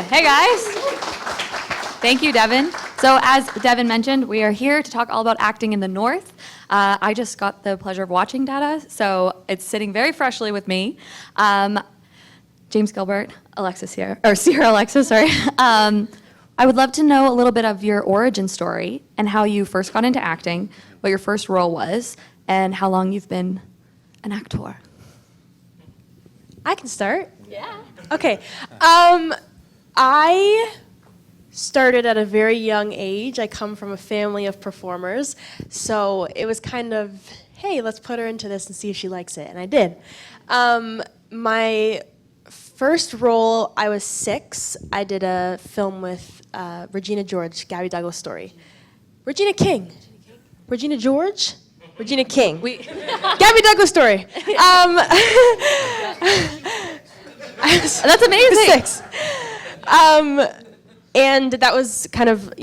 Hey guys. Thank you, Devin. So as Devin mentioned, we are here to talk all about acting in the North. I just got the pleasure of watching DADA, so it's sitting very freshly with me. James Gilbert, Ciara Alexys, sorry. I would love to know a little bit of your origin story and how you first got into acting, what your first role was, and how long you've been an actor. I can start. Yeah. Okay. I started at a very young age. I come from a family of performers, so it was kind of, hey, let's put her into this and see if she likes it, and I did. My first role, I was 6. I did a film with Regina George, Gabby Douglas story. Regina King. Regina George? Regina King. Gabby Douglas story. That's amazing. 6. And that was kind of,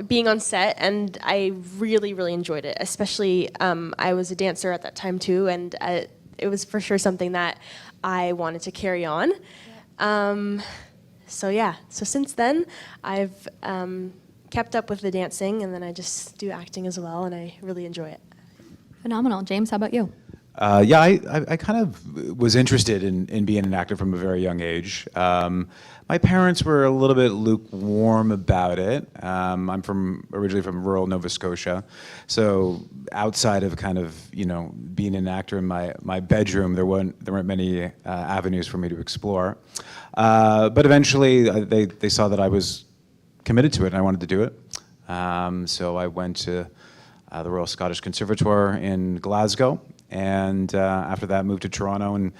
being on set, and I really, really enjoyed it. Especially, I was a dancer at that time too, and it was for sure something that I wanted to carry on. So since then, I've kept up with the dancing, and then I just do acting as well, and I really enjoy it. Phenomenal. James, how about you? I kind of was interested in being an actor from a very young age. My parents were a little bit lukewarm about it. I'm originally from rural Nova Scotia, so outside of kind of being an actor in my bedroom, there weren't many avenues for me to explore. But eventually, they saw that I was committed to it and I wanted to do it. So I went to the Royal Scottish Conservatoire in Glasgow. And after that, moved to Toronto, and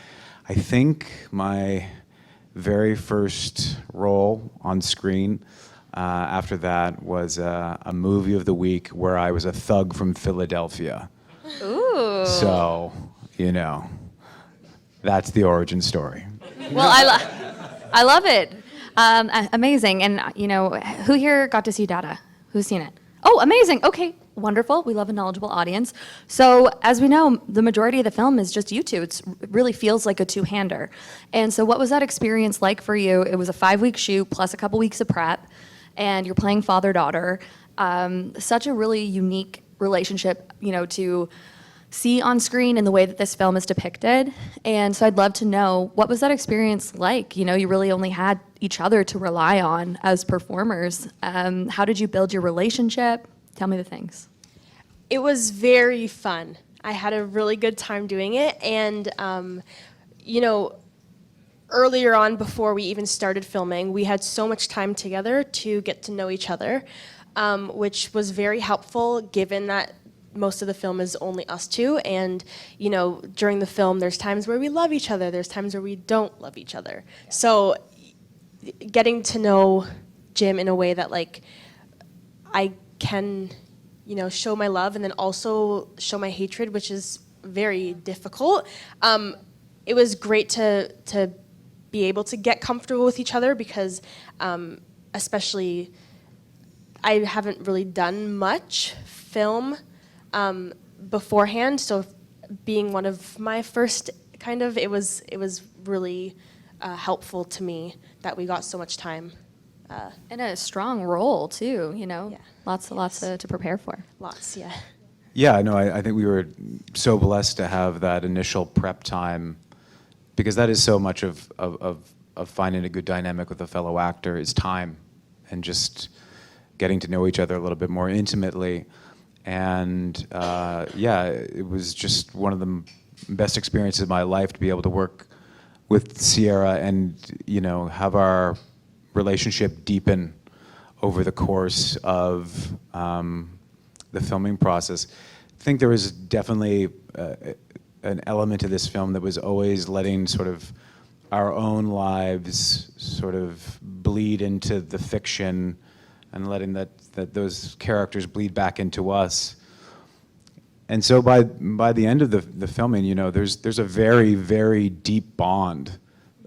I think my very first role on screen after that was a movie of the week where I was a thug from Philadelphia. Ooh. So, that's the origin story. Well, I love it. Amazing. And, who here got to see DADA? Who's seen it? Oh, amazing. Okay. Wonderful. We love a knowledgeable audience. So as we know, the majority of the film is just you two. It really feels like a two-hander. And so what was that experience like for you? It was a 5-week shoot plus a couple weeks of prep, and you're playing father-daughter. Such a really unique relationship, to see on screen in the way that this film is depicted. And so I'd love to know, what was that experience like? You really only had each other to rely on as performers. How did you build your relationship? Tell me the things. It was very fun. I had a really good time doing it, and earlier on, before we even started filming, we had so much time together to get to know each other, which was very helpful given that most of the film is only us two, and during the film there's times where we love each other, there's times where we don't love each other. So getting to know Jim in a way that I can, show my love and then also show my hatred, which is very difficult. It was great to be able to get comfortable with each other because, especially, I haven't really done much film beforehand. So, being one of my first, it was really helpful to me that we got so much time. And a strong role too, Yeah. Lots to prepare for. Lots, yeah. Yeah, no, I think we were so blessed to have that initial prep time, because that is so much of finding a good dynamic with a fellow actor is time and just getting to know each other a little bit more intimately. And it was just one of the best experiences of my life to be able to work with Ciara and have our relationship deepen over the course of the filming process. I think there was definitely an element to this film that was always letting sort of our own lives sort of bleed into the fiction and letting that those characters bleed back into us. And so by the end of the filming, there's a very, very deep bond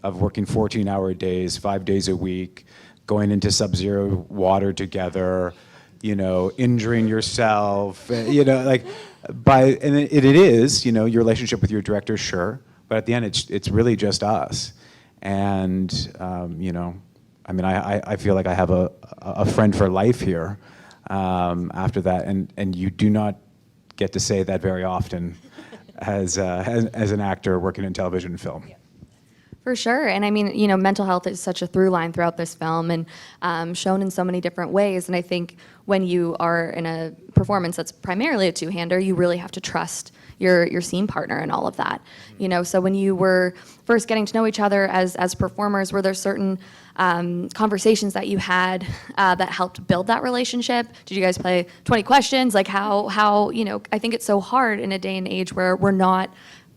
of working 14-hour days, 5 days a week, going into sub-zero water together, injuring yourself, and it is, your relationship with your director, sure, but at the end, it's really just us, and I mean, I feel like I have a friend for life here after that, and you do not get to say that very often as an actor working in television and film. For sure. And I mean, mental health is such a through line throughout this film and shown in so many different ways. And I think when you are in a performance that's primarily a two-hander, you really have to trust your scene partner and all of that. So when you were first getting to know each other as performers, were there certain conversations that you had that helped build that relationship? Did you guys play 20 questions? Like how I think it's so hard in a day and age where we're not,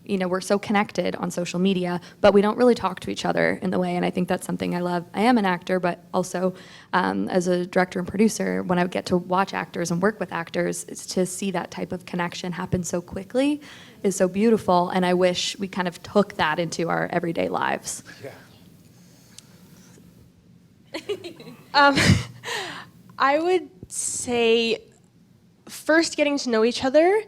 we're so connected on social media, but we don't really talk to each other in the way, and I think that's something I love. I am an actor, but also as a director and producer, when I get to watch actors and work with actors, it's to see that type of connection happen so quickly is so beautiful, and I wish we kind of took that into our everyday lives. Yeah. I would say first getting to know each other.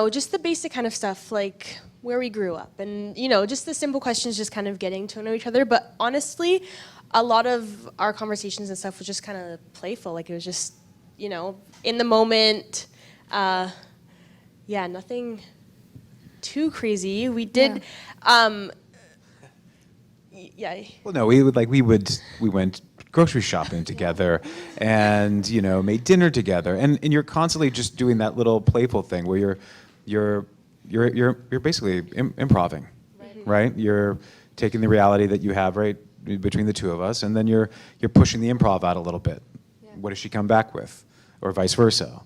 Just the basic kind of stuff like where we grew up and, just the simple questions, just kind of getting to know each other. But honestly, a lot of our conversations and stuff was just kind of playful. Like it was just, in the moment. Nothing too crazy. We did, Well, no, we went grocery shopping together, and made dinner together, and you're constantly just doing that little playful thing where you're basically improving, right? You're taking the reality that you have right between the two of us, and then you're pushing the improv out a little bit. Yeah. What does she come back with, or vice versa?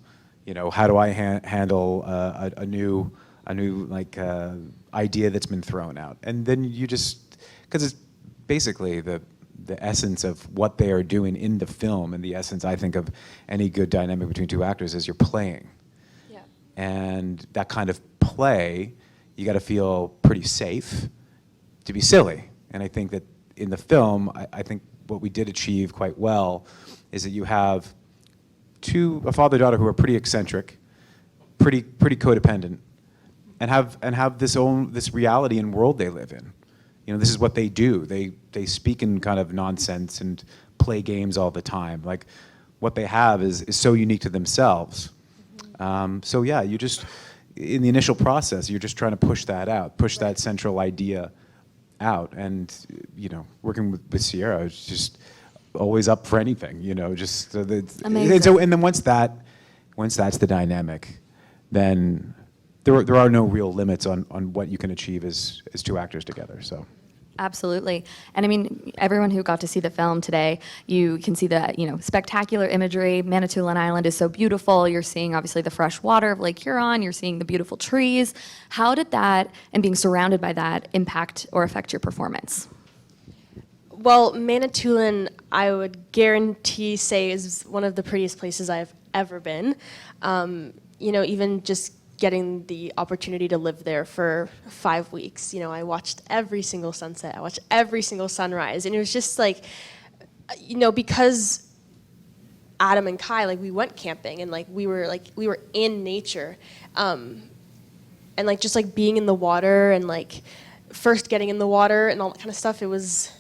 How do I handle a new idea that's been thrown out, and then you just, because it's basically the essence of what they are doing in the film, and the essence, I think, of any good dynamic between two actors is you're playing. Yeah. And that kind of play, you got to feel pretty safe to be silly. And I think that in the film, I think what we did achieve quite well is that you have a father-daughter who are pretty eccentric, pretty codependent, and have this reality and world they live in. This is what they do. They speak in kind of nonsense and play games all the time. Like, what they have is so unique to themselves. So yeah, you just, in the initial process, you're just trying to push that out, push that central idea out. And, working with Ciara, it's just always up for anything, just. Amazing. And then once that's the dynamic, then there are no real limits on what you can achieve as two actors together, so. Absolutely. And I mean, everyone who got to see the film today, you can see the, spectacular imagery. Manitoulin Island is so beautiful. You're seeing, obviously, the fresh water of Lake Huron. You're seeing the beautiful trees. How did that, and being surrounded by that, impact or affect your performance? Well, Manitoulin, I would guarantee say, is one of the prettiest places I've ever been. Even just getting the opportunity to live there for 5 weeks. I watched every single sunset. I watched every single sunrise. And it was just like, because Adam and Kai, we went camping and we were in nature. And just being in the water and first getting in the water and all that kind of stuff, it was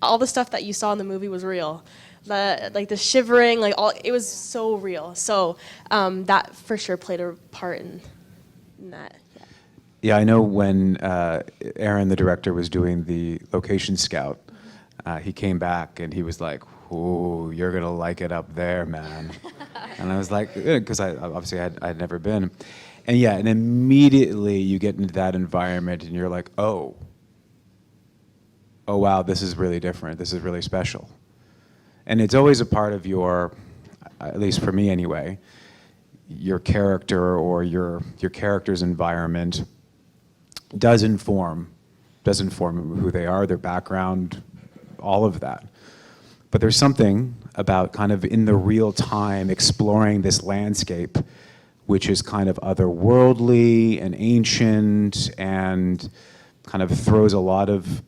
all the stuff that you saw in the movie was real. The shivering, it was so real. So that for sure played a part in that. Yeah, I know when Aaron, the director, was doing the location scout, he came back and he was like, "Ooh, you're gonna like it up there, man." And I was like, because I had never been, and yeah, and immediately you get into that environment and you're like, oh wow, this is really different. This is really special. And it's always a part of your, at least for me anyway, your character or your character's environment does inform who they are, their background, all of that. But there's something about kind of in the real time exploring this landscape, which is kind of otherworldly and ancient and kind of throws a lot of,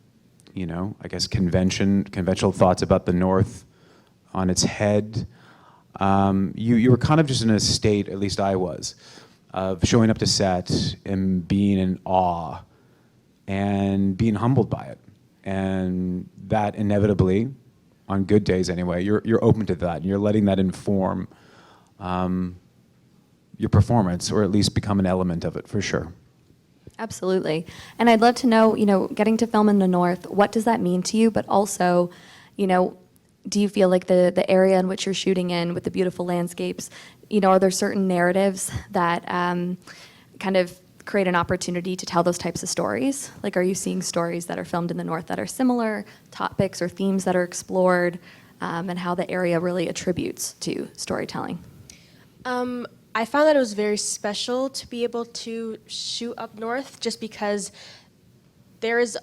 I guess conventional thoughts about the North on its head. You were kind of just in a state, at least I was, of showing up to set and being in awe and being humbled by it. And that inevitably on good days anyway, you're open to that, and you're letting that inform your performance, or at least become an element of it, for sure. Absolutely. And I'd love to know, getting to film in the North, what does that mean to you? But also, do you feel like the area in which you're shooting in with the beautiful landscapes, are there certain narratives that kind of create an opportunity to tell those types of stories? Like, are you seeing stories that are filmed in the North that are similar, topics or themes that are explored, and how the area really attributes to storytelling? I found that it was very special to be able to shoot up north, just because there is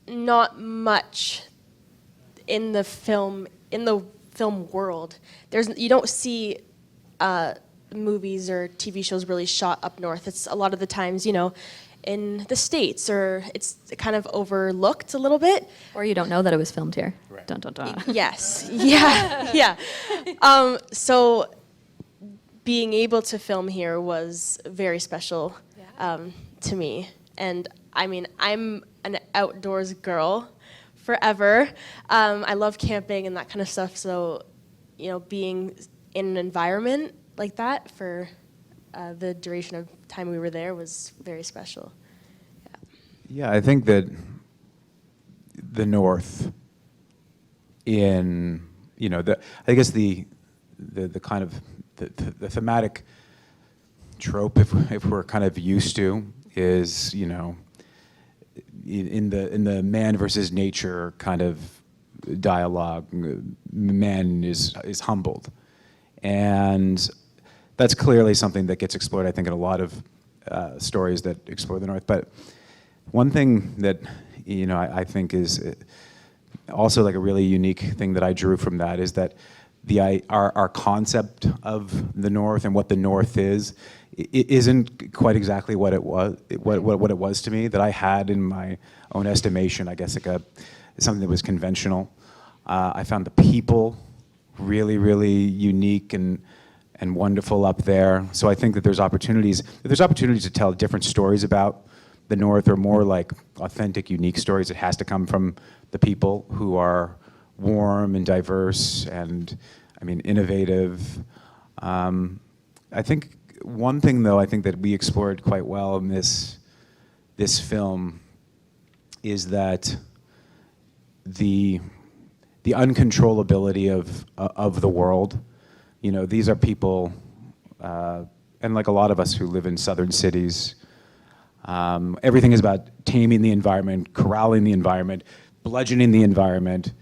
not much in the film world. You don't see movies or TV shows really shot up north. It's a lot of the times, in the States, or it's kind of overlooked a little bit. Or you don't know that it was filmed here. Right. Dun, dun, dun. Yes. Yeah. So being able to film here was very special to me. And I mean, I'm an outdoors girl forever. I love camping and that kind of stuff. So, being in an environment like that for the duration of time we were there was very special. Yeah, I think that the North, in I guess the kind of the thematic trope, if we're kind of used to, is in the man versus nature kind of dialogue, man is humbled, and that's clearly something that gets explored, I think, in a lot of stories that explore the North. But one thing that I think is also like a really unique thing that I drew from that is that our concept of the North and what the North is, it isn't quite exactly what it was what it was to me, that I had in my own estimation, I guess, like something that was conventional. I found the people really, really unique and wonderful up there. So I think that there's opportunities to tell different stories about the North, or more like authentic, unique stories. It has to come from the people, who are warm and diverse and, innovative. I think one thing, though, I think that we explored quite well in this film is that the uncontrollability of the world. These are people, and like a lot of us who live in southern cities, everything is about taming the environment, corralling the environment, bludgeoning the environment,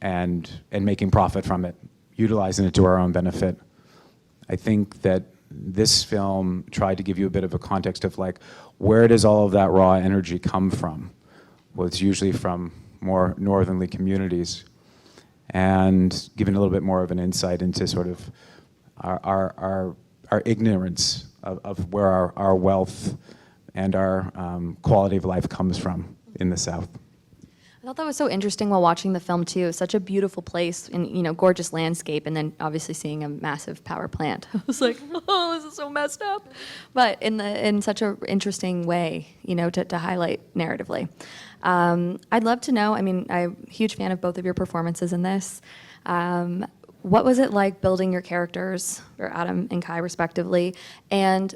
and making profit from it, utilizing it to our own benefit. I think that this film tried to give you a bit of a context of like, where does all of that raw energy come from? Well, it's usually from more northerly communities, and giving a little bit more of an insight into sort of our ignorance of where our wealth and our quality of life comes from in the South. I thought that was so interesting while watching the film too. Such a beautiful place and gorgeous landscape, and then obviously seeing a massive power plant. I was like, oh, this is so messed up, but in such an interesting way, to highlight narratively. I'd love to know. I'm a huge fan of both of your performances in this. What was it like building your characters, or Adam and Kai respectively, and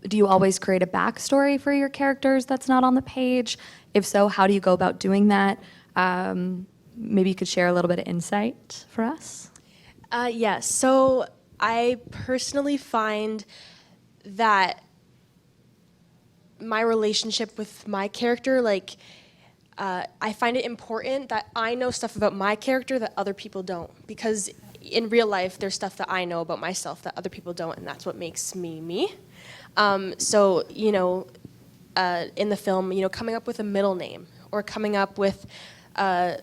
do you always create a backstory for your characters that's not on the page? If so, how do you go about doing that? Maybe you could share a little bit of insight for us. Yes. So I personally find that my relationship with my character, I find it important that I know stuff about my character that other people don't. Because in real life, there's stuff that I know about myself that other people don't, and that's what makes me me. So, in the film, coming up with a middle name, or coming up with a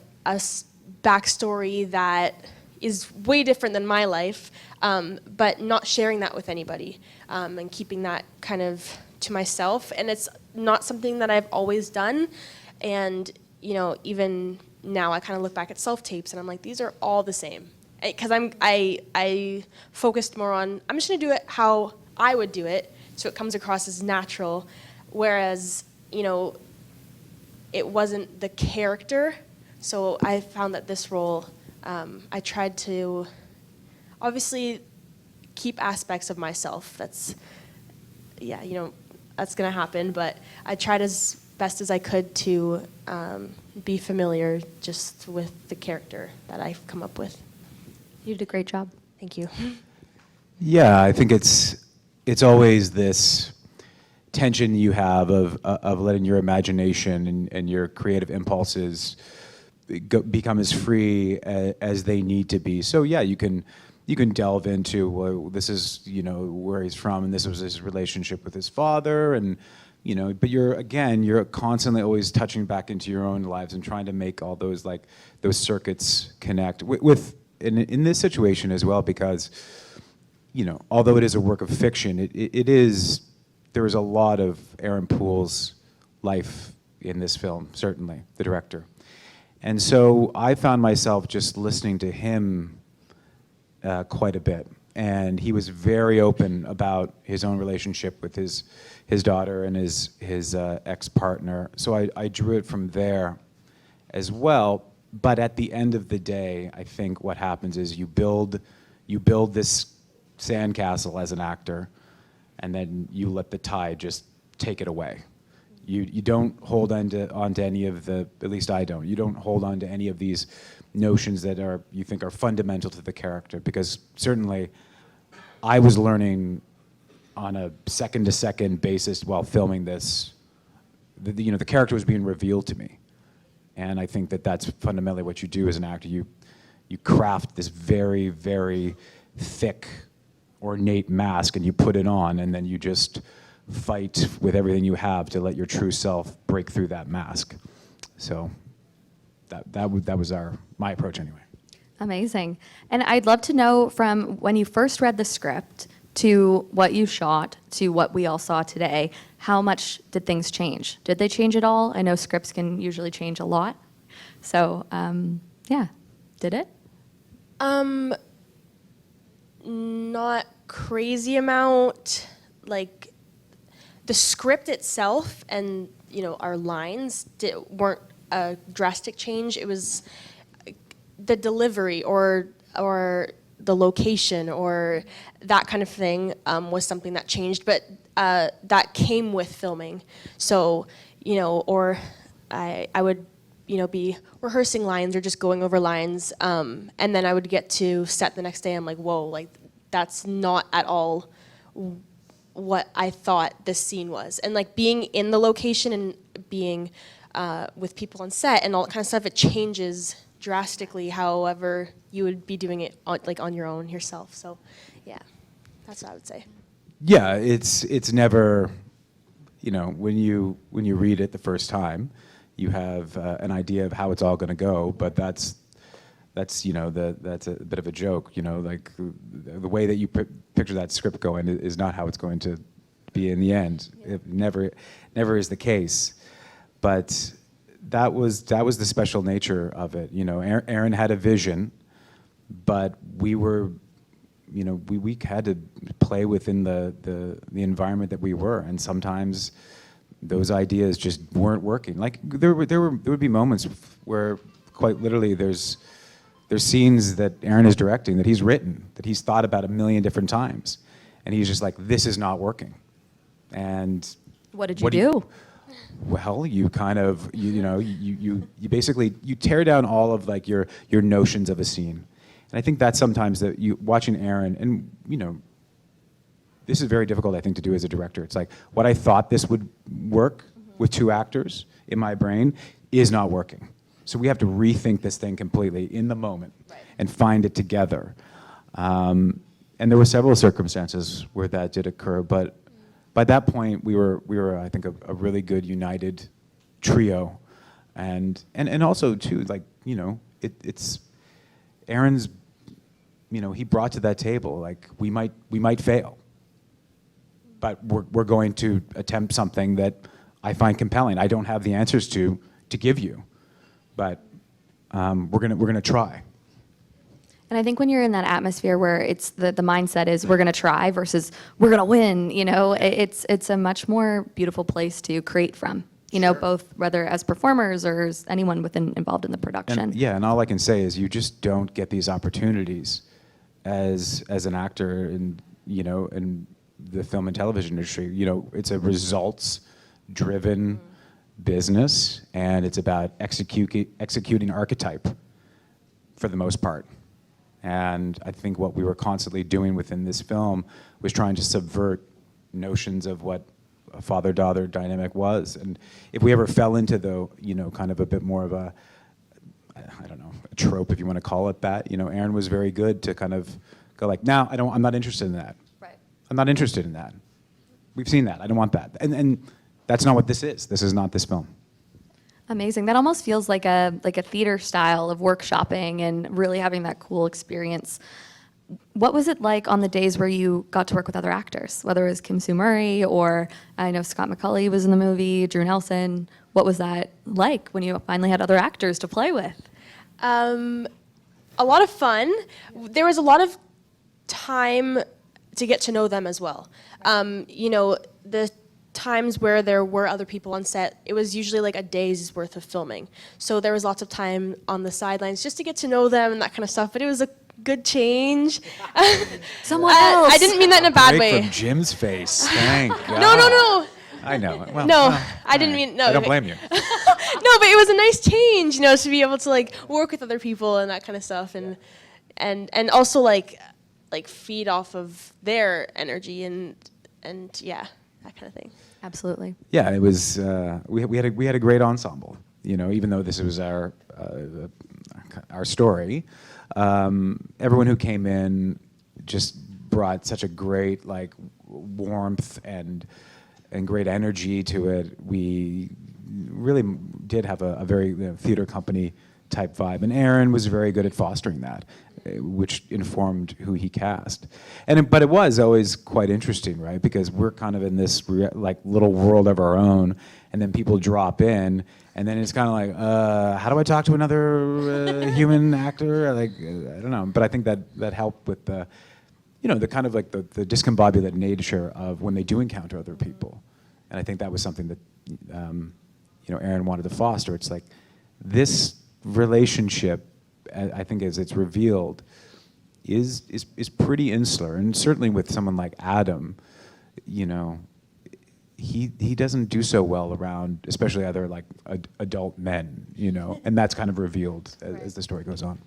backstory that is way different than my life, but not sharing that with anybody, and keeping that kind of to myself. And it's not something that I've always done. And, even now I kind of look back at self-tapes and I'm like, these are all the same. Because I focused more on, I'm just going to do it how I would do it, so it comes across as natural, whereas, it wasn't the character. So I found that this role I tried to obviously keep aspects of myself. That's, yeah, that's going to happen, but I tried as best as I could to be familiar just with the character that I've come up with. You did a great job. Thank you. Yeah, I think it's always this tension you have of letting your imagination and your creative impulses become as free as they need to be. So yeah, you can delve into, well, this is where he's from, and this was his relationship with his father, and but you're constantly always touching back into your own lives and trying to make all those circuits connect with in this situation as well, because although it is a work of fiction, there is a lot of Aaron Poole's life in this film, certainly, the director. And so I found myself just listening to him quite a bit. And he was very open about his own relationship with his daughter and his ex-partner. So I drew it from there as well. But at the end of the day, I think what happens is you build this sandcastle as an actor, and then you let the tide just take it away. You don't hold on to any of the, at least I don't, you don't hold on to any of these notions that you think are fundamental to the character, because certainly I was learning on a second-to-second basis while filming this. The character was being revealed to me. And I think that that's fundamentally what you do as an actor. You craft this very, very thick, ornate mask, and you put it on, and then you just fight with everything you have to let your true self break through that mask. So that was my approach anyway. Amazing. And I'd love to know, from when you first read the script to what you shot to what we all saw today, how much did things change? Did they change at all? I know scripts can usually change a lot. So, yeah, did it? Not crazy amount. Like, the script itself and our lines weren't a drastic change. It was the delivery or the location or that kind of thing was something that changed, but that came with filming. So or I would be rehearsing lines or just going over lines, and then I would get to set the next day. I'm like, whoa, like that's not at all what I thought this scene was. And like being in the location and being with people on set and all that kind of stuff, it changes drastically however you would be doing it on your own yourself. So yeah, that's what I would say. Yeah, it's never, when you read it the first time, you have an idea of how it's all going to go, but that's that's a bit of a joke. Like the way that you picture that script going is not how it's going to be in the end. Yeah. It never is the case. But that was the special nature of it. Aaron had a vision, but we were, we had to play within the environment that we were, and sometimes those ideas just weren't working. Like there would be moments where quite literally there's scenes that Aaron is directing that he's written, that he's thought about a million different times, and he's just like, this is not working. And what did you do? Well, you kind of you basically tear down all of like your notions of a scene. And I think that's sometimes that you watching Aaron, and this is very difficult, I think, to do as a director. It's like what I thought this would work with two actors in my brain is not working. So we have to rethink this thing completely in the moment, right, and find it together. And there were several circumstances where that did occur, but by that point we were I think a really good united trio, and also too, like it's Aaron's, he brought to that table, like we might fail, but we're going to attempt something that I find compelling. I don't have the answers to give you, but we're gonna try. And I think when you're in that atmosphere where it's the mindset is we're gonna try versus we're gonna win, it's a much more beautiful place to create from. you know, both whether as performers or as anyone involved in the production. And all I can say is you just don't get these opportunities as an actor in, you know, in the film and television industry. You know, it's a results-driven business, and it's about executing archetype for the most part. And I think what we were constantly doing within this film was trying to subvert notions of what a father-daughter dynamic was. And if we ever fell into the, you know, kind of a bit more of a, I don't know, a trope, if you want to call it that, you know, Aaron was very good to kind of go like, no, I'm not interested in that. Right. I'm not interested in that. We've seen that. I don't want that. And that's not what this is. This is not this film. Amazing. That almost feels like a theater style of workshopping and really having that cool experience. What was it like on the days where you got to work with other actors, whether it was Kim Sue Murray or I know Scott McCulley was in the movie, Drew Nelson? What was that like when you finally had other actors to play with? A lot of fun. There was a lot of time to get to know them as well. You know, the times where there were other people on set, it was usually like a day's worth of filming. So there was lots of time on the sidelines just to get to know them and that kind of stuff. But it was a good change. Someone else. I didn't mean that in a bad Break way. from Jim's face. Thank God. No. I know. Well, No, well, I didn't all right. mean, no. I don't blame you. No, but it was a nice change, you know, to be able to like work with other people and that kind of stuff, and also like feed off of their energy and yeah, that kind of thing. Absolutely. Yeah, it was. We had a great ensemble. You know, even though this was our story, everyone who came in just brought such a great like warmth and great energy to it. We really did have a very theater company type vibe, and Aaron was very good at fostering that, which informed who he cast. But it was always quite interesting, right? Because we're kind of in this like little world of our own, and then people drop in, and then it's kind of like, how do I talk to another human actor? Like, I don't know. But I think that helped with the, you know, the kind of like the discombobulate nature of when they do encounter other people. And I think that was something that, you know, Aaron wanted to foster. It's like this relationship, I think as it's revealed, is pretty insular. And certainly with someone like Adam, you know, he doesn't do so well around, especially other like adult men, you know, and that's kind of revealed as the story goes on.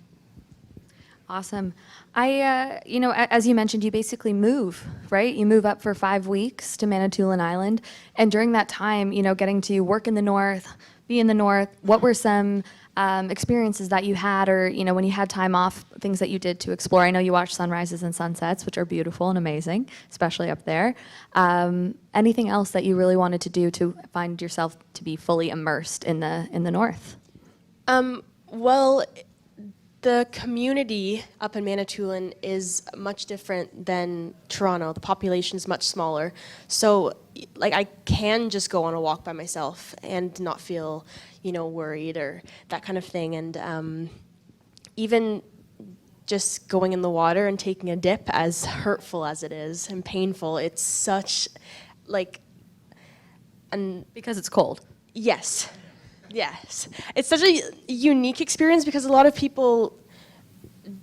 Awesome. You know, as you mentioned, you basically move, right? You move up for 5 weeks to Manitoulin Island. And during that time, you know, getting to work in the north, be in the north, what were some experiences that you had, or, you know, when you had time off, things that you did to explore? I know you watched sunrises and sunsets, which are beautiful and amazing, especially up there. Anything else that you really wanted to do to find yourself to be fully immersed in the north? Well, the community up in Manitoulin is much different than Toronto. The population is much smaller. So, like, I can just go on a walk by myself and not feel, you know, worried or that kind of thing. And even just going in the water and taking a dip, as hurtful as it is and painful, it's such, like, Because it's cold. Yes. Yes. It's such a unique experience because a lot of people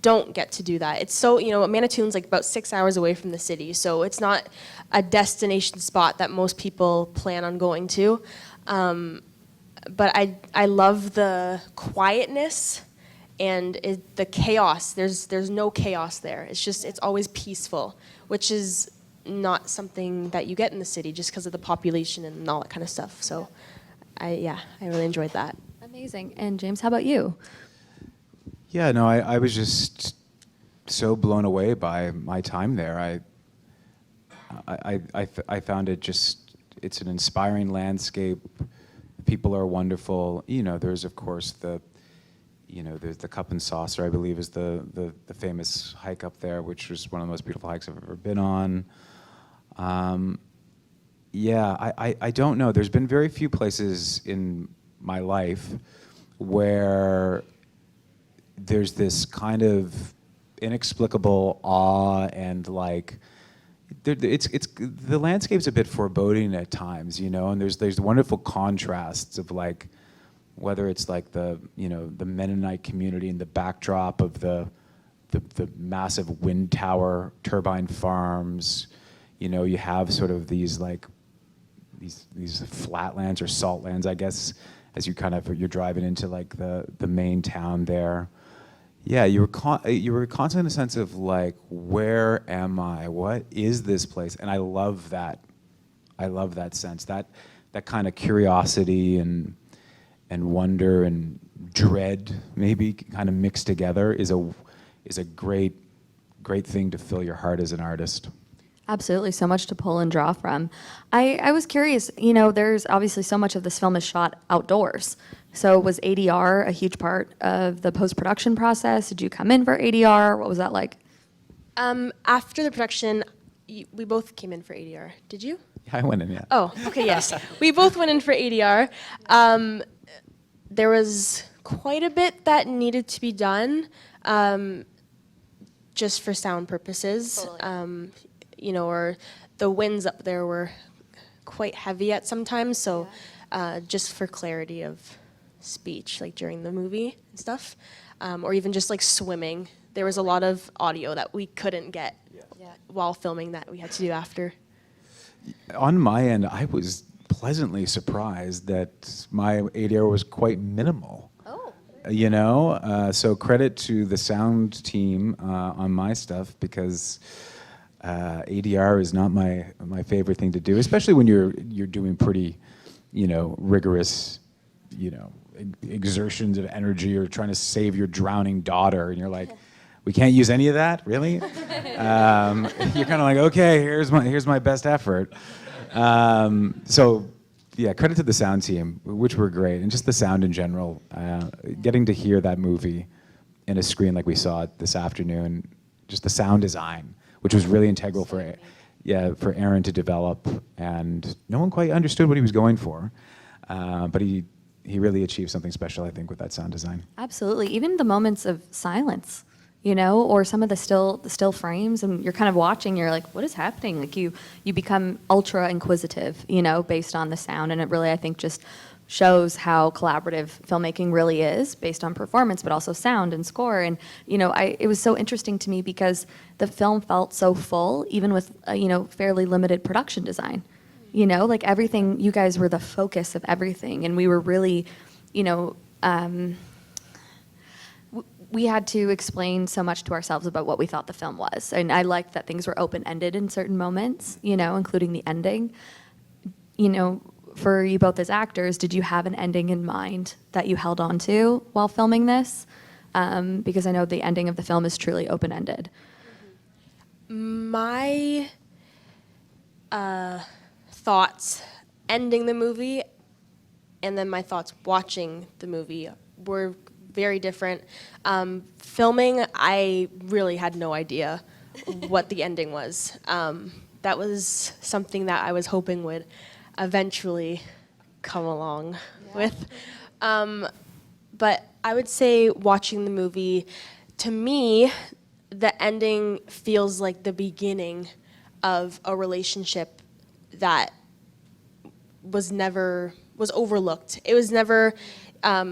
don't get to do that. It's so, you know, Manitoulin's like about 6 hours away from the city, so it's not a destination spot that most people plan on going to. But I love the quietness and the chaos. There's no chaos there. It's always peaceful, which is not something that you get in the city just because of the population and all that kind of stuff. So I really enjoyed that. Amazing. And James, how about you? Yeah, no, I was just so blown away by my time there. I found it's an inspiring landscape. People are wonderful. You know, there's of course there's the Cup and Saucer, I believe, is the famous hike up there, which was one of the most beautiful hikes I've ever been on. Yeah, I don't know. There's been very few places in my life where there's this kind of inexplicable awe and like, it's the landscape's a bit foreboding at times, and there's wonderful contrasts of like whether it's like the Mennonite community in the backdrop of the massive wind tower turbine farms. You have sort of these like these flatlands or salt lands, I guess, as you're driving into like the main town there. Yeah, you were constantly in a sense of like, where am I? What is this place? And I love that. I love that sense, that kind of curiosity and wonder and dread, maybe kind of mixed together, is a great thing to fill your heart as an artist. Absolutely, so much to pull and draw from. I was curious, there's obviously so much of this film is shot outdoors. So was ADR a huge part of the post-production process? Did you come in for ADR? What was that like? After the production, we both came in for ADR. Did you? Yeah, I went in, yeah. Oh, okay, yes. We both went in for ADR. There was quite a bit that needed to be done just for sound purposes. Totally. Or the winds up there were quite heavy at some times, so just for clarity of speech, like during the movie and stuff, or even just like swimming, there was a lot of audio that we couldn't get while filming that we had to do after. On my end, I was pleasantly surprised that my ADR was quite minimal. Oh. So credit to the sound team on my stuff, because ADR is not my favorite thing to do, especially when you're doing pretty, rigorous, exertions of energy, or trying to save your drowning daughter, and you're like, we can't use any of that, really? You're kind of like, okay, here's my best effort. So yeah, credit to the sound team, which were great, and just the sound in general. Getting to hear that movie in a screen like we saw it this afternoon, just the sound design, which was really integral for Aaron to develop, and no one quite understood what he was going for, but he really achieved something special, I think, with that sound design. Absolutely. Even the moments of silence, or some of the still frames, and you're kind of watching, you're like, what is happening? Like you become ultra inquisitive, based on the sound, and it really, I think, just shows how collaborative filmmaking really is, based on performance, but also sound and score. And it was so interesting to me because the film felt so full, even with fairly limited production design. Like everything, you guys were the focus of everything, and we were really, we had to explain so much to ourselves about what we thought the film was. And I liked that things were open-ended in certain moments, including the ending. For you both as actors, did you have an ending in mind that you held on to while filming this? Because I know the ending of the film is truly open-ended. My thoughts ending the movie and then my thoughts watching the movie were very different. Filming, I really had no idea what the ending was. That was something that I was hoping would eventually come along with. But I would say watching the movie, to me, the ending feels like the beginning of a relationship that was overlooked. It was never, I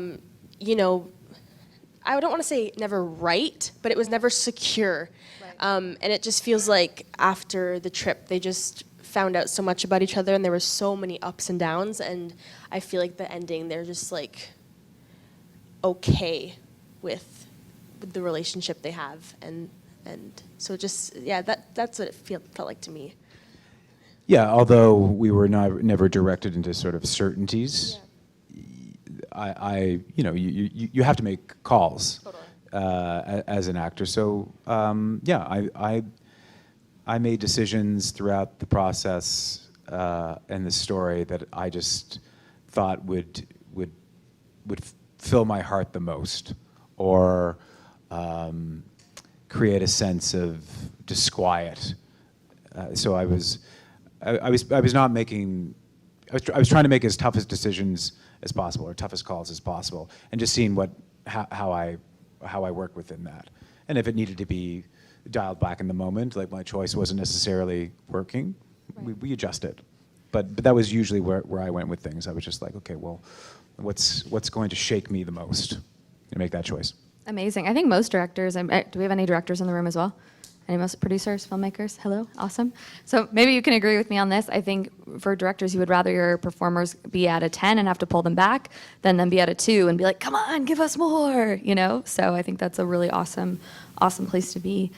don't want to say never right, but it was never secure. Right. And it just feels like after the trip, they just found out so much about each other, and there were so many ups and downs, and I feel like the ending, they're just like okay with the relationship they have, and so just that's what it felt like to me. Yeah, although we were never directed into sort of certainties, you have to make calls. Totally. As an actor. So I made decisions throughout the process and the story that I just thought would fill my heart the most, or create a sense of disquiet. So I was not making. I was trying to make as toughest decisions as possible, or toughest calls as possible, and just seeing how I work within that. And if it needed to be, dialed back in the moment. Like my choice wasn't necessarily working. Right. We adjusted. But that was usually where I went with things. I was just like, okay, well, what's going to shake me the most? And make that choice. Amazing. I think most directors, do we have any directors in the room as well? Any most producers, filmmakers? Hello? Awesome. So maybe you can agree with me on this. I think for directors, you would rather your performers be at a 10 and have to pull them back than them be at a 2 and be like, come on, give us more, you know? So I think that's a really awesome place to be.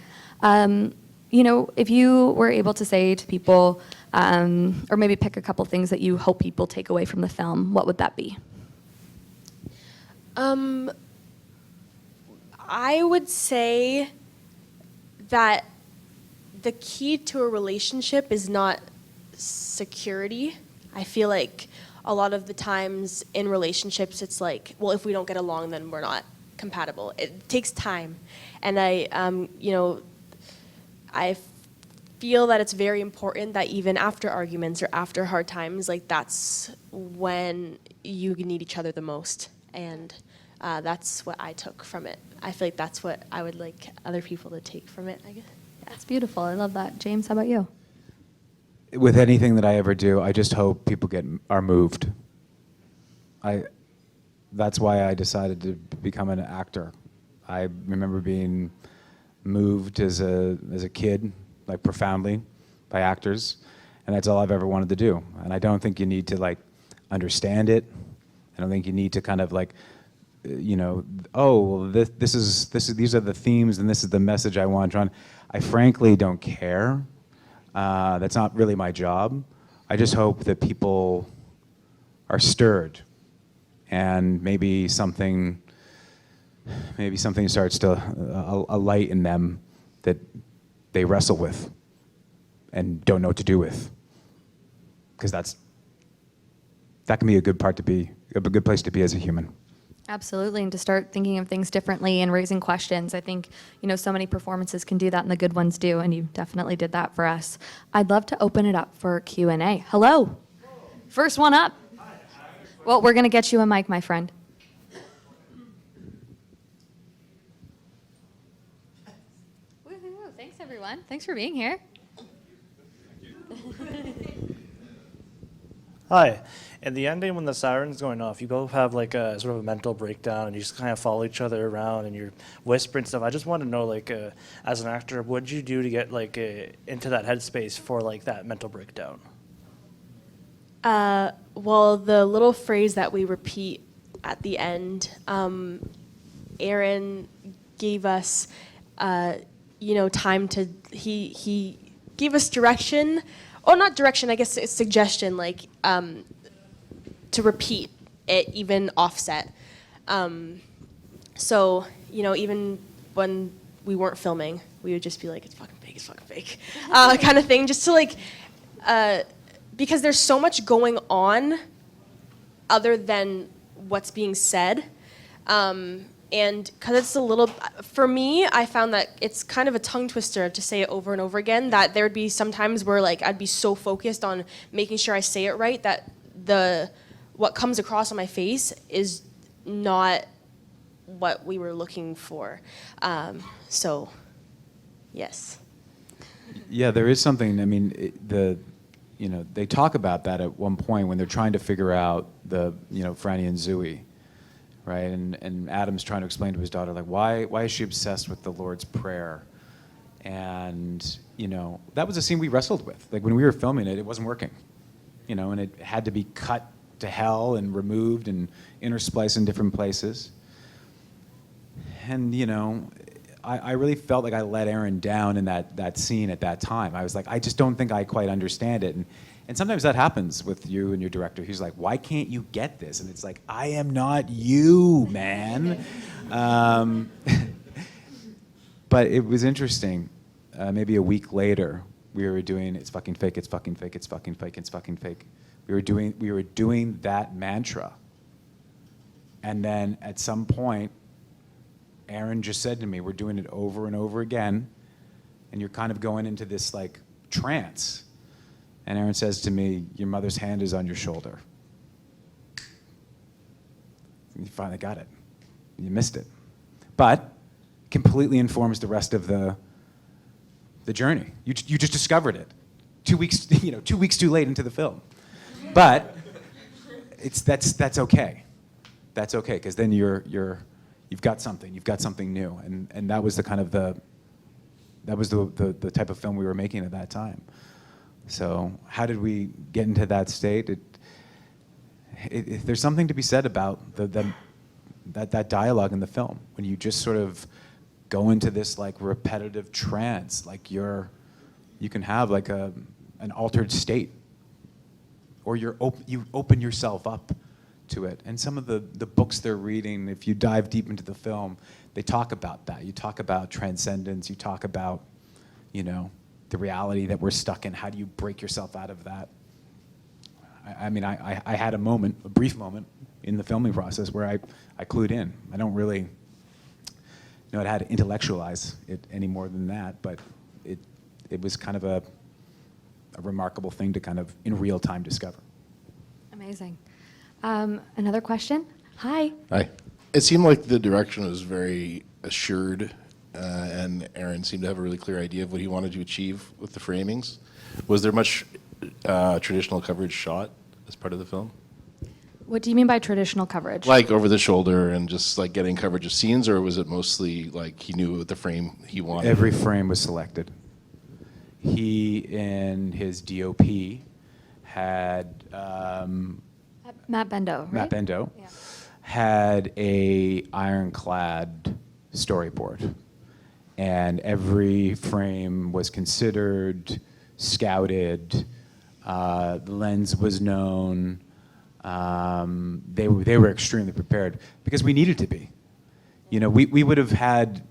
You know, if you were able to say to people, or maybe pick a couple things that you hope people take away from the film, what would that be? I would say that the key to a relationship is not security. I feel like a lot of the times in relationships, it's like, well, if we don't get along, then we're not compatible. It takes time. And I feel that it's very important that even after arguments or after hard times, like that's when you need each other the most. And that's what I took from it. I feel like that's what I would like other people to take from it, I guess. That's beautiful. I love that. James, how about you? With anything that I ever do, I just hope people are moved. That's why I decided to become an actor. I remember being moved as a kid, like profoundly, by actors, and that's all I've ever wanted to do. And I don't think you need to like understand it. I don't think you need to kind of like, oh, well, these are the themes and this is the message I want. I frankly don't care. That's not really my job. I just hope that people are stirred, and maybe something starts to a light in them that they wrestle with and don't know what to do with, because that can be a good place to be as a human. Absolutely, and to start thinking of things differently and raising questions. I think, so many performances can do that, and the good ones do, and you definitely did that for us. I'd love to open it up for Q&A. Hello. First one up. Well, we're going to get you a mic, my friend. Woohoo. Thanks, everyone. Thanks for being here. Hi. At the ending, when the siren's going off, you both have like a sort of a mental breakdown, and you just kind of follow each other around, and you're whispering stuff. I just want to know, like, as an actor, what did you do to get like into that headspace for like that mental breakdown? Well, the little phrase that we repeat at the end, Aaron gave us, time to. He gave us direction. Oh, not direction. I guess it's suggestion. Like. To repeat it, even offset. So, even when we weren't filming, we would just be like, it's fucking fake, kind of thing, just to like, because there's so much going on other than what's being said. And because it's for me, I found that it's kind of a tongue twister to say it over and over again, that there would be some times where like I'd be so focused on making sure I say it right that what comes across on my face is not what we were looking for. So, yes. Yeah, there is something. I mean, they talk about that at one point when they're trying to figure out Franny and Zooey, right? And Adam's trying to explain to his daughter, like, why is she obsessed with the Lord's Prayer? And that was a scene we wrestled with. Like when we were filming it, it wasn't working. And it had to be cut to hell and removed and interspliced in different places. And, I really felt like I let Aaron down in that scene at that time. I was like, I just don't think I quite understand it. And sometimes that happens with you and your director. He's like, why can't you get this? And it's like, I am not you, man. But it was interesting. Maybe a week later, we were doing it's fucking fake, it's fucking fake, it's fucking fake, it's fucking fake. We were doing that mantra. And then at some point, Aaron just said to me, we're doing it over and over again, and you're kind of going into this like trance. And Aaron says to me, your mother's hand is on your shoulder. And you finally got it. You missed it. But completely informs the rest of the the journey. You just discovered it 2 weeks, 2 weeks too late into the film. But that's okay. That's okay, because then you've got something new, and that was the kind of the type of film we were making at that time. So how did we get into that state? There's something to be said about that dialogue in the film, when you just sort of go into this like repetitive trance, like you can have like an altered state, or you open yourself up to it. And some of the books they're reading, if you dive deep into the film, they talk about that. You talk about transcendence, you talk about, the reality that we're stuck in. How do you break yourself out of that? I had a brief moment in the filming process where I clued in. I don't really know how to intellectualize it any more than that, but it was kind of a remarkable thing to kind of in real time discover. Amazing. Another question? Hi. Hi. It seemed like the direction was very assured, and Aaron seemed to have a really clear idea of what he wanted to achieve with the framings. Was there much traditional coverage shot as part of the film? What do you mean by traditional coverage? Like over the shoulder and just like getting coverage of scenes, or was it mostly like he knew what the frame he wanted? Every frame was selected. He, in his DOP, had Matt Bendo, right? Matt Bendo Yeah. had a ironclad storyboard, and every frame was considered, scouted. The lens was known. They were extremely prepared because we needed to be. We would have had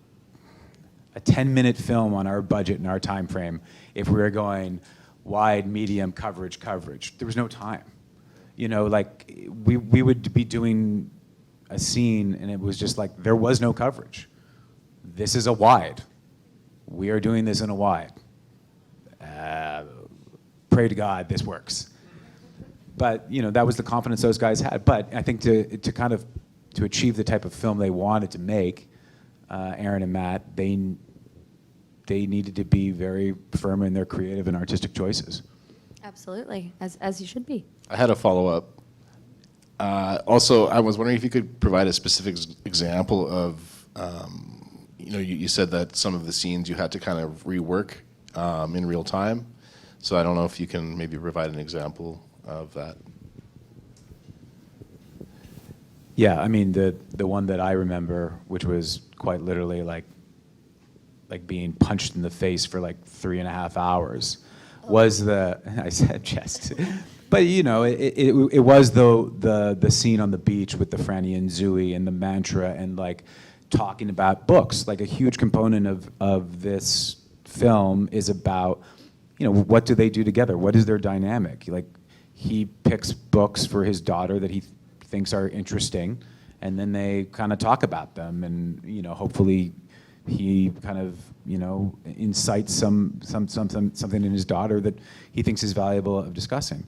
a 10-minute film on our budget and our time frame if we were going wide, medium, coverage. There was no time. We would be doing a scene and it was just like there was no coverage. This is a wide. We are doing this in a wide. Pray to God this works. But that was the confidence those guys had. But I think to achieve the type of film they wanted to make, Aaron and Matt, they needed to be very firm in their creative and artistic choices. Absolutely, as you should be. I had a follow-up. Also, I was wondering if you could provide a specific example of, you said that some of the scenes you had to kind of rework in real time. So I don't know if you can maybe provide an example of that. Yeah, the one that I remember, which was quite literally like being punched in the face for like 3.5 hours, was I said just, but it was the scene on the beach with the Franny and Zooey and the mantra and like talking about books. Like a huge component of this film is about, what do they do together? What is their dynamic? Like he picks books for his daughter that he thinks are interesting, and then they kind of talk about them, and hopefully he kind of incites something in his daughter that he thinks is valuable of discussing.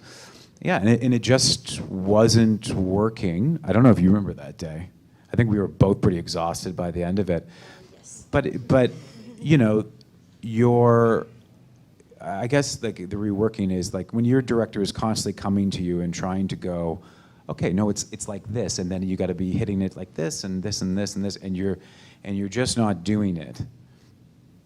Yeah, and it just wasn't working. I don't know if you remember that day. I think we were both pretty exhausted by the end of it. Yes. But I guess like the reworking is like when your director is constantly coming to you and trying to go, okay, no, it's like this, and then you got to be hitting it like this and this and this and this, and you're just not doing it,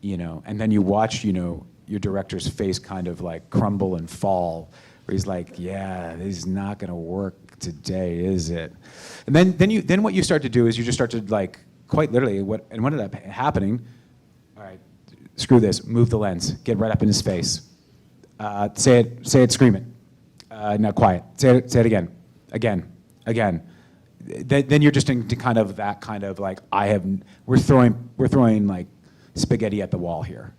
and then you watch, your director's face kind of like crumble and fall, where he's like, yeah, this is not gonna work today, is it? And then what you start to do is you just start to like, quite literally, what ended up happening, all right, screw this, move the lens, get right up in his face, say it screaming, now quiet, say it again. Then you're just into kind of that kind of like we're throwing like spaghetti at the wall here,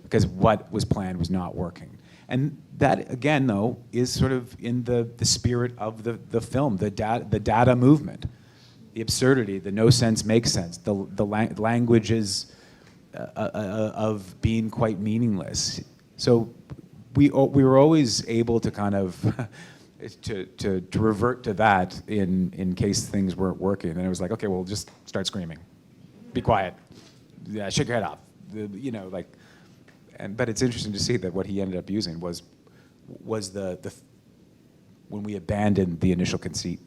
because what was planned was not working. And that again though is sort of in the spirit of the film, the DADA movement, the absurdity, the no sense makes sense, the language is of being quite meaningless. So we were always able to kind of to revert to that in case things weren't working. And it was like, okay, well, just start screaming, be quiet, shake your head off, but it's interesting to see that what he ended up using was the when we abandoned the initial conceit.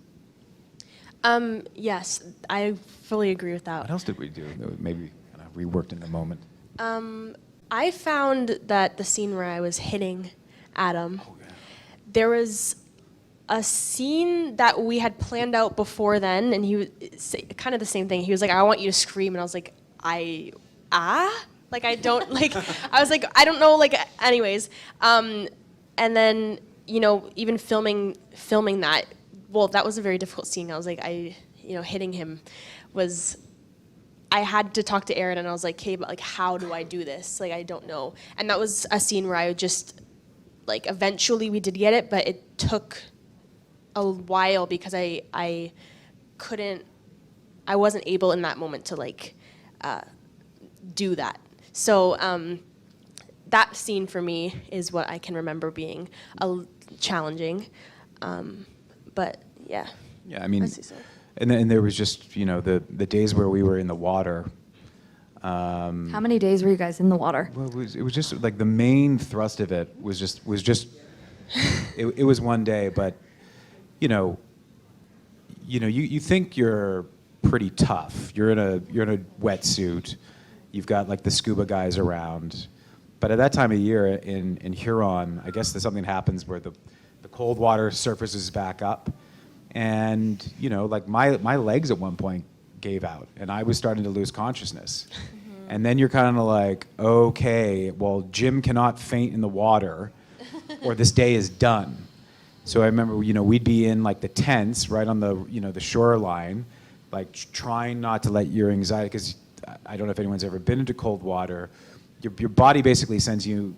Yes, I fully agree with What that. else did we do that was maybe kind of reworked in the moment? I found that the scene where I was hitting Adam, Oh, yeah. there was a scene that we had planned out before then, and he was kind of the same thing. He was like, "I want you to scream," and I was like, like I don't like. I was like, I don't know, like. Anyways, and then even filming that. Well, that was a very difficult scene. I was like, hitting him was. I had to talk to Aaron, and I was like, "Hey, but like, how do I do this? Like, I don't know." And that was a scene where I would just, like, eventually we did get it, but it took a while because I wasn't able in that moment to like do that. So that scene for me is what I can remember being challenging. But yeah. Yeah, I mean, I see so. and then there was just the days where we were in the water. How many days were you guys in the water? Well, it was just like the main thrust of it was just it was one day, but you think you're pretty tough. You're in a wetsuit. You've got like the scuba guys around, but at that time of year in Huron, I guess that something happens where the cold water surfaces back up, and like my legs at one point gave out, and I was starting to lose consciousness. And then you're kind of like, okay, well, Jim cannot faint in the water, or this day is done. So I remember, we'd be in like the tents right on the, the shoreline, like trying not to let your anxiety, because I don't know if anyone's ever been into cold water. Your body basically sends your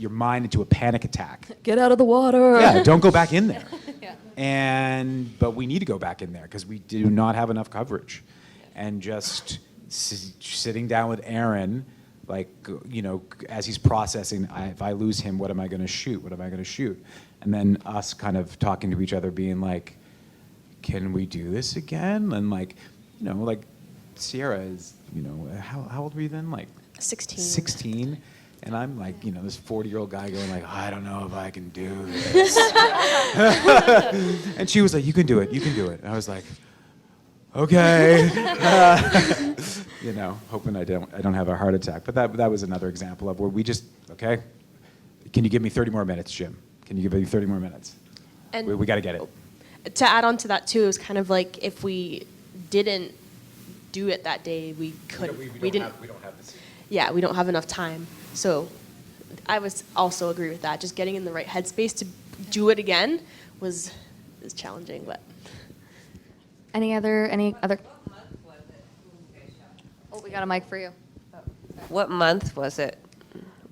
mind into a panic attack. Get out of the water. Yeah, don't go back in there. Yeah. But we need to go back in there because we do not have enough coverage, and just sitting down with Aaron, like, as he's processing, if I lose him, what am I going to shoot? What am I going to shoot? And then us kind of talking to each other, being like, can we do this again? And like, like Ciara is, how old were you then? Like 16. 16. And I'm like, this 40-year-old guy going like, I don't know if I can do this. And she was like, you can do it. And I was like, okay. Hoping I don't have a heart attack. But that was another example of where we just, okay, can you give me 30 more minutes, Jim? Can you give me 30 more minutes? And We got to get it. to add on to that too, it was kind of like if we didn't do it that day, we couldn't. We didn't. We don't have the scene. Yeah, we don't have enough time. So I was also agree with that. Just getting in the right headspace to do it again is challenging, but. Any other? Oh, we got a mic for you. What month was it?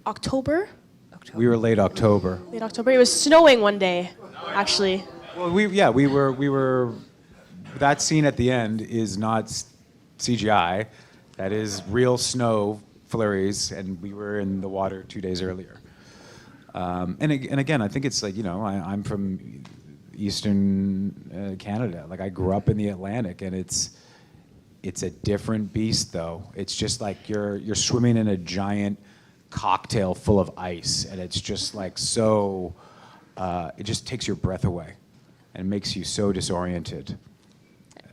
October? We were late October. Late October. It was snowing one day, actually. Well, we were. That scene at the end is not CGI. That is real snow flurries, and we were in the water 2 days earlier. And again, I think it's like, I'm from Eastern Canada. Like, I grew up in the Atlantic, and it's a different beast, though. It's just like you're swimming in a giant cocktail full of ice, and it's just like so. It just takes your breath away, and makes you so disoriented.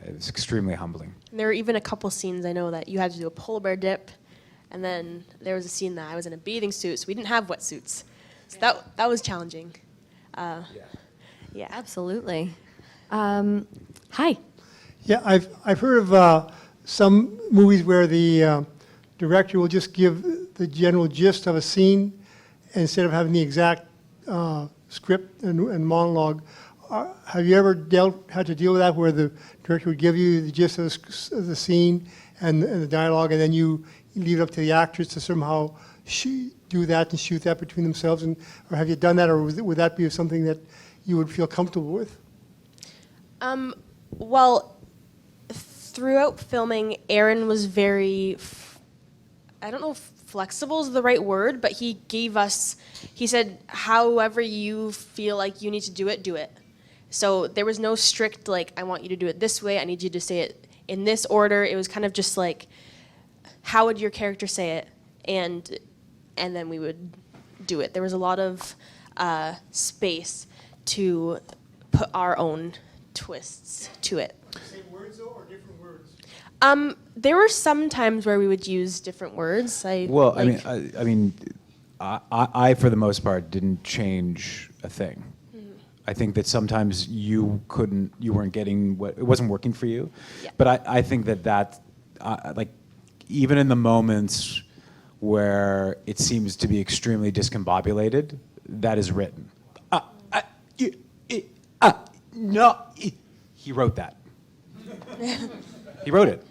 It's extremely humbling. And there were even a couple scenes I know that you had to do a polar bear dip, and then there was a scene that I was in a bathing suit, so we didn't have wetsuits. So that was challenging. Yeah. Absolutely. Hi. Yeah, I've heard of some movies where the director will just give the general gist of a scene instead of having the exact script and monologue. Have you ever had to deal with that, where the director would give you the gist of the scene and the dialogue, and then you leave it up to the actors to somehow do that and shoot that between themselves? Or have you done that, or would that be something that you would feel comfortable with? Well, throughout filming, Aaron was very, I don't know if flexible is the right word, but he said, however you feel like you need to do it, do it. So there was no strict, like, I want you to do it this way, I need you to say it in this order. It was kind of just like, how would your character say it? And and then we would do it. There was a lot of space to put our own twists to it. Same words though, or different words? There were some times where we would use different words. Well, I for the most part didn't change a thing. I think that sometimes you weren't getting it wasn't working for you. Yeah. But I think that like even in the moments where it seems to be extremely discombobulated, that is written. No, he wrote that. He wrote it.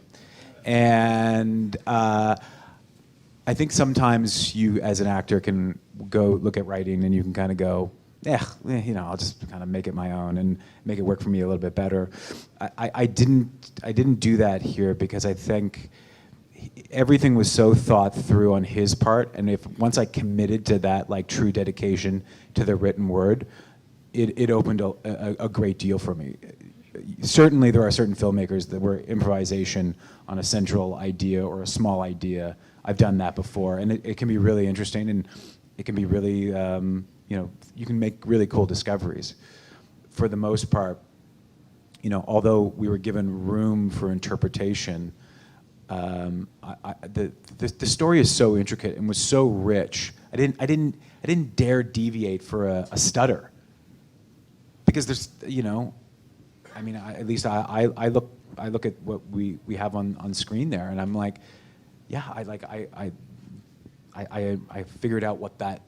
And I think sometimes you, as an actor, can go look at writing and you can kind of go, I'll just kind of make it my own and make it work for me a little bit better. I didn't do that here because I think everything was so thought through on his part, and once I committed to that like true dedication to the written word, it opened a great deal for me. Certainly there are certain filmmakers that were improvisation on a central idea or a small idea. I've done that before, and it can be really interesting, and it can be really, you can make really cool discoveries. For the most part, although we were given room for interpretation, the story is so intricate and was so rich. I didn't dare deviate for a stutter, because there's, at least I look at what we have on screen there, and I'm like, yeah, I figured out what the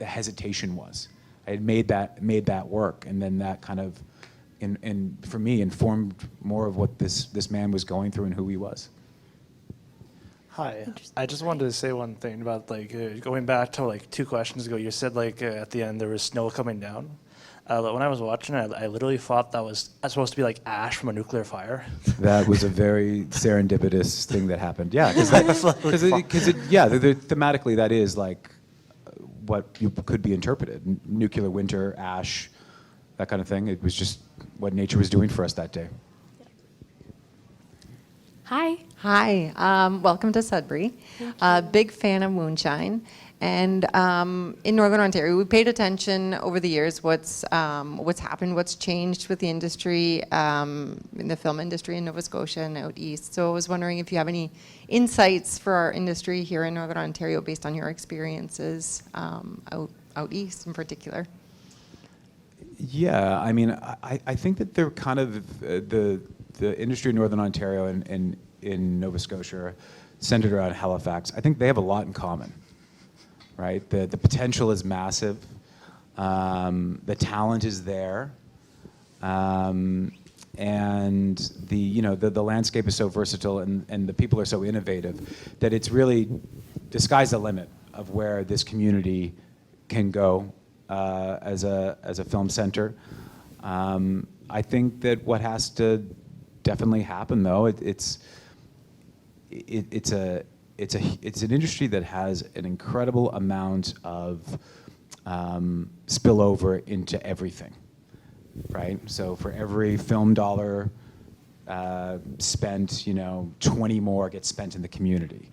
hesitation was. I had made that work, and then that kind of, for me, informed more of what this man was going through and who he was. Hi, I just wanted to say one thing about going back to 2 questions ago. You said at the end there was snow coming down. When I was watching it, I literally thought that was supposed to be like ash from a nuclear fire. That was a very serendipitous thing that happened. Yeah, thematically that is like what could be interpreted. Nuclear winter, ash, that kind of thing. It was just what nature was doing for us that day. Hi. Hi, welcome to Sudbury. Big fan of moonshine. And in Northern Ontario, we paid attention over the years what's happened, what's changed with the industry, in the film industry in Nova Scotia and out east. So I was wondering if you have any insights for our industry here in Northern Ontario based on your experiences out east in particular. Yeah, I think that they're kind of the industry in Northern Ontario and in Nova Scotia are centered around Halifax. I think they have a lot in common, right? The potential is massive. The talent is there. And the landscape is so versatile and the people are so innovative that it's really the sky's the limit of where this community can go as a film center. I think that what has to definitely happen, though, it's an industry that has an incredible amount of spillover into everything, right? So for every film dollar spent, 20 more gets spent in the community.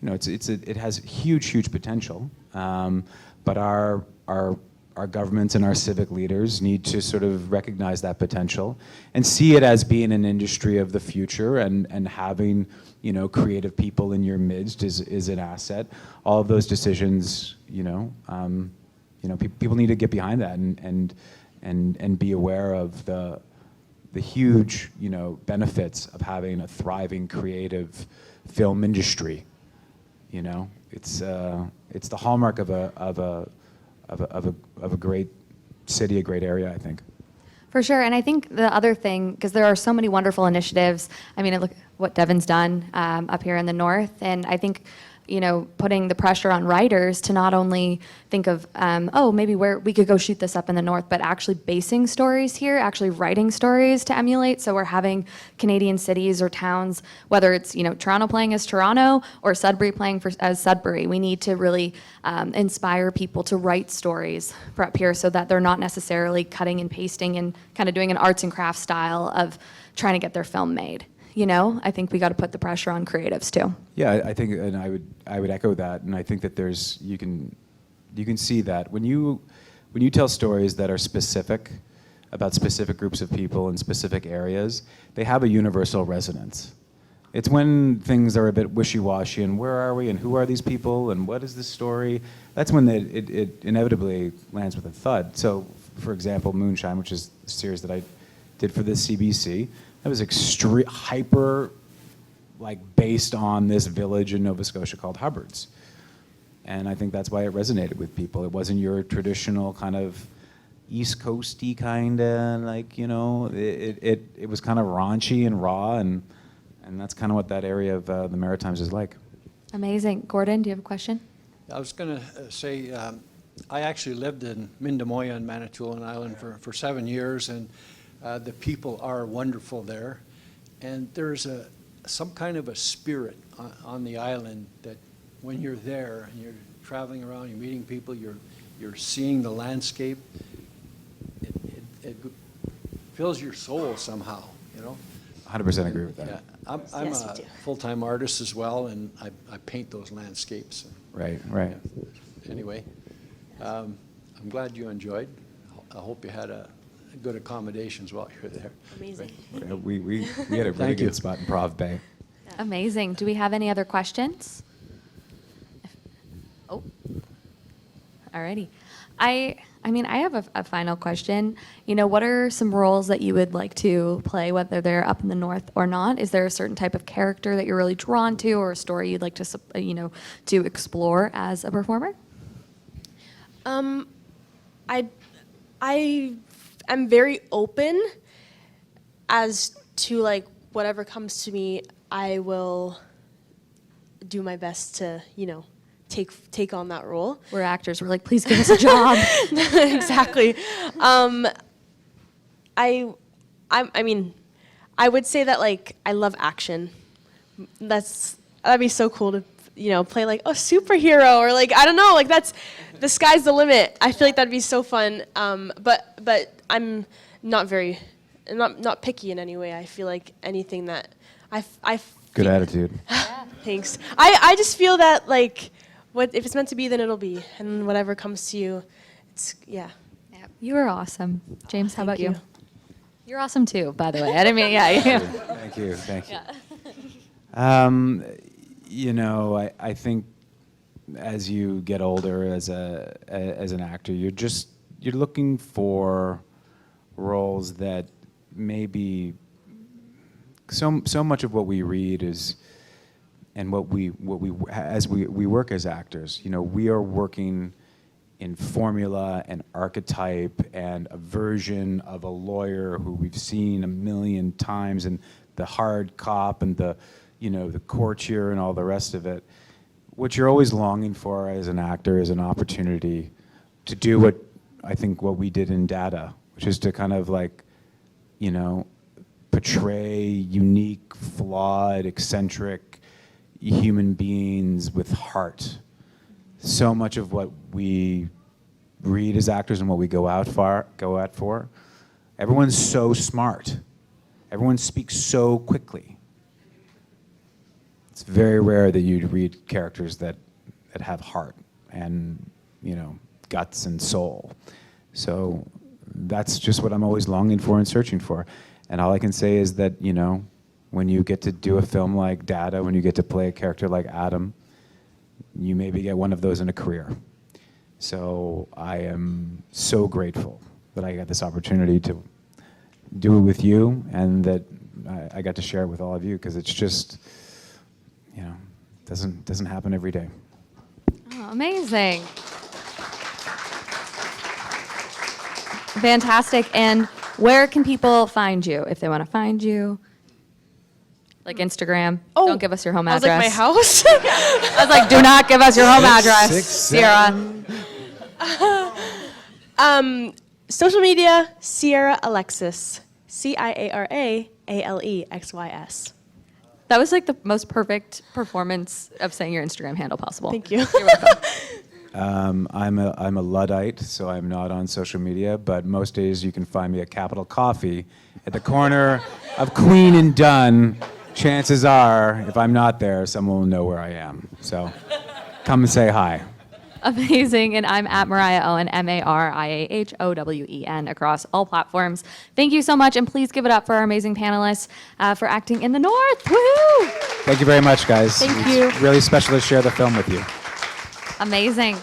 It has huge potential, but our governments and our civic leaders need to sort of recognize that potential and see it as being an industry of the future, and having creative people in your midst is an asset. All of those decisions, people need to get behind that and be aware of the huge benefits of having a thriving creative film industry. It's the hallmark of a great city, a great area, I think. For sure, and I think the other thing, because there are so many wonderful initiatives. Look at what Devin's done up here in the north, and I think, putting the pressure on writers to not only think of, maybe where we could go shoot this up in the north, but actually basing stories here, actually writing stories to emulate. So we're having Canadian cities or towns, whether it's, Toronto playing as Toronto or Sudbury playing as Sudbury. We need to really inspire people to write stories for up here so that they're not necessarily cutting and pasting and kind of doing an arts and crafts style of trying to get their film made. I think we got to put the pressure on creatives too. Yeah, I think, and I would echo that, and I think that you can see that when you tell stories that are specific about specific groups of people in specific areas, they have a universal resonance. It's when things are a bit wishy-washy and where are we and who are these people and what is this story, that's when it inevitably lands with a thud. So, for example, Moonshine, which is a series that I did for this CBC, that was hyper, based on this village in Nova Scotia called Hubbard's. And I think that's why it resonated with people. It wasn't your traditional kind of East Coasty kind of, it was kind of raunchy and raw, and that's kind of what that area of the Maritimes is like. Amazing. Gordon, do you have a question? I was going to say, I actually lived in Mindamoya and Manitoulin Island for 7 years, and the people are wonderful there. And there's some kind of a spirit on the island that when you're there and you're traveling around, you're meeting people, you're seeing the landscape, it fills your soul somehow, 100% agree with that. Yeah, I'm Yes, we a do. full-time artist as well, and I paint those landscapes. Right. Anyway, I'm glad you enjoyed. I hope you had good accommodations while you were there. Amazing. We had a really Thank you. good spot in Prov Bay. Amazing. Do we have any other questions? Oh, alrighty. I have a final question. What are some roles that you would like to play, whether they're up in the north or not? Is there a certain type of character that you're really drawn to, or a story you'd like to, to explore as a performer? I'm very open as to whatever comes to me. I will do my best to take on that role. We're actors. We're like, please give us a job. Exactly. I would say that I love action. That'd be so cool to play a superhero, or I don't know, that's the sky's the limit. I feel like that'd be so fun. But I'm not not picky in any way. I feel like anything that I Good attitude. Thanks. I just feel that if it's meant to be, then it'll be, and whatever comes to you, yeah. You are awesome. James, how about Thank you? You're awesome too, by the way. I didn't mean, Thank you. I think as you get older as an actor, you're looking for roles that maybe so much of what we read is, and what we work as actors, we are working in formula and archetype and a version of a lawyer who we've seen a million times, and the hard cop and the courtier and all the rest of it. What you're always longing for as an actor is an opportunity to do what we did in DADA, which is to kind of portray unique, flawed, eccentric human beings with heart. So much of what we read as actors and what we go out for, everyone's so smart. Everyone speaks so quickly. It's very rare that you'd read characters that have heart and, guts and soul. So that's just what I'm always longing for and searching for. And all I can say is that, when you get to do a film like DADA, when you get to play a character like Adam, you maybe get one of those in a career. So I am so grateful that I got this opportunity to do it with you, and that I got to share it with all of you, because it's just, doesn't happen every day. Oh, amazing. Fantastic. And where can people find you if they want to find you? Like Instagram? Oh, Don't give us your home I was address. my house. I was like, do not give us your home address, Ciara. Social media, Ciara Alexys. CIARA-ALEXYS. That was like the most perfect performance of saying your Instagram handle possible. Thank you. I'm a Luddite, so I'm not on social media, but most days you can find me at Capital Coffee at the corner of Queen and Dunn chances are, if I'm not there, someone will know where I am. So come and say hi. Amazing. And I'm at Mariah Owen, MariahOwen, across all platforms. Thank you so much. And please give it up for our amazing panelists for acting in the North. Woohoo! Thank you very much, guys. Thank It's you. really special to share the film with you. Amazing.